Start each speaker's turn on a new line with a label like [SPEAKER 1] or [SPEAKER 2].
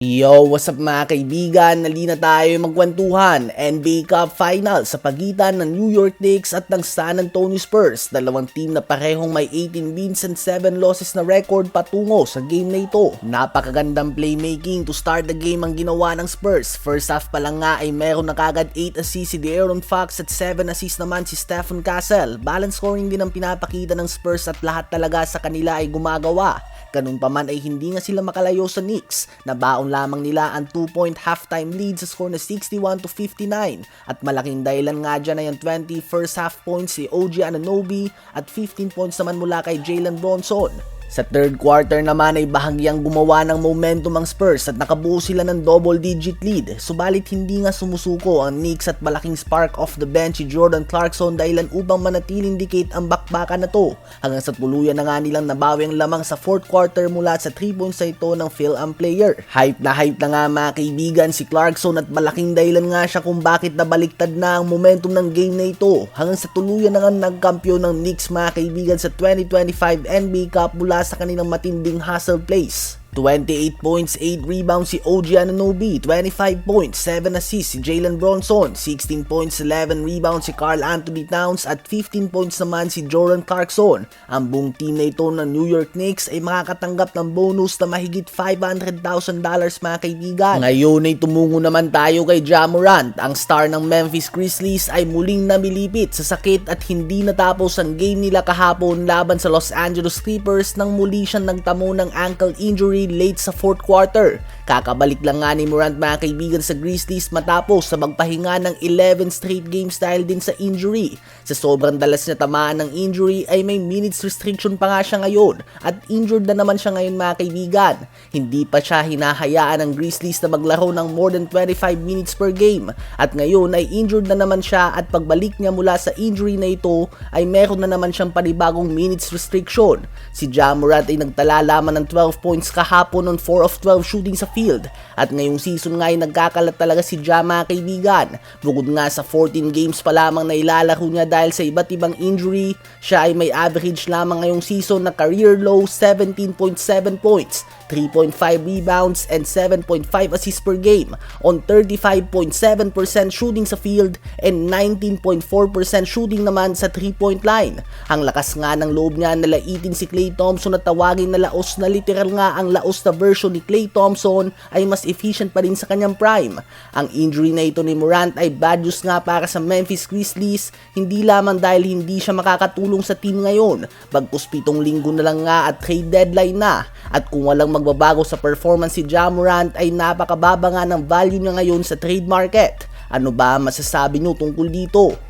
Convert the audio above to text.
[SPEAKER 1] Yo, what's up mga kaibigan? Nalina tayo magkwentuhan. NBA Cup Final sa pagitan ng New York Knicks at ng San Antonio Spurs. Dalawang team na parehong may 18 wins and 7 losses na record patungo sa game na ito. Napakagandang playmaking to start the game ang ginawa ng Spurs. First half pa lang nga ay meron na kagad 8 assists si De'Aaron Fox at 7 assists naman si Stephen Castle. Balance scoring din ang pinapakita ng Spurs at lahat talaga sa kanila ay gumagawa. Ganun pa man ay hindi nga sila makalayo sa Knicks. Nabaon lamang nila ang 2-point halftime lead sa score na 61-59 at malaking dahilan nga dyan ay ang 20 first half points si OG Anunoby at 15 points naman mula kay Jalen Bronson. Sa third quarter naman ay bahagyang gumawa ng momentum ang Spurs at nakabuo sila ng double-digit lead. Subalit hindi nga sumusuko ang Knicks at malaking spark off the bench si Jordan Clarkson dahilan upang manatiling dikit ang bakbakan na to. Hanggang sa tuluyan na nga nilang nabawi ang lamang sa fourth quarter mula sa 3 points na ito ng fill-in player. Hype na nga mga kaibigan si Clarkson at malaking dahilan nga siya kung bakit nabaliktad na ang momentum ng game na ito. Hanggang sa tuluyan na nga nagkampiyon ng Knicks mga kaibigan sa 2025 NBA Cup mula sa kanilang matinding hustle plays. 28 points, 8 rebounds si OG Anunoby, 25 points, 7 assists si Jalen Bronson, 16 points, 11 rebounds si Karl Anthony Towns at 15 points naman si Jordan Clarkson. Ang buong team na ito ng New York Knicks ay makakatanggap ng bonus na mahigit $500,000 mga kaibigan. Ngayon ay tumungo naman tayo kay Ja Morant. Ang star ng Memphis Grizzlies ay muling namilipit sa sakit at hindi natapos ang game nila kahapon laban sa Los Angeles Clippers nang muli siyang nagtamo ng ankle injury late sa fourth quarter. Kakabalik lang nga ni Morant mga kaibigan sa Grizzlies matapos sa magpahinga ng 11 straight games dahil din sa injury. Sa sobrang dalas na tamaan ng injury ay may minutes restriction pa nga siya ngayon at injured na naman siya ngayon mga kaibigan. Hindi pa siya hinahayaan ng Grizzlies na maglaro ng more than 25 minutes per game at ngayon ay injured na naman siya at pagbalik niya mula sa injury na ito ay meron na naman siyang panibagong minutes restriction. Si Ja Morant ay nagtala lamang ng 12 points kahapon on 4 of 12 shooting sa field at ngayong season nga ay nagkakalat talaga si Ja mga kaibigan. Bukod nga sa 14 games pa lamang na ilalaro niya dahil sa iba't ibang injury, siya ay may average lamang ngayong season na career low 17.7 points, 3.5 rebounds and 7.5 assists per game on 35.7% shooting sa field and 19.4% shooting naman sa 3-point line. Ang lakas nga ng loob niya na laitin si Klay Thompson at tawagin na laos na literal nga ang laos na version ni Klay Thompson ay mas efficient pa rin sa kanyang prime. Ang injury na ito ni Morant ay bad news nga para sa Memphis Grizzlies, hindi lamang dahil hindi siya makakatulong sa team ngayon, bagkus 7 linggo na lang nga at trade deadline na at kung walang magbabago sa performance si Ja Morant ay napakababa nga ng value niya ngayon sa trade market. Ano ba masasabi nyo tungkol dito?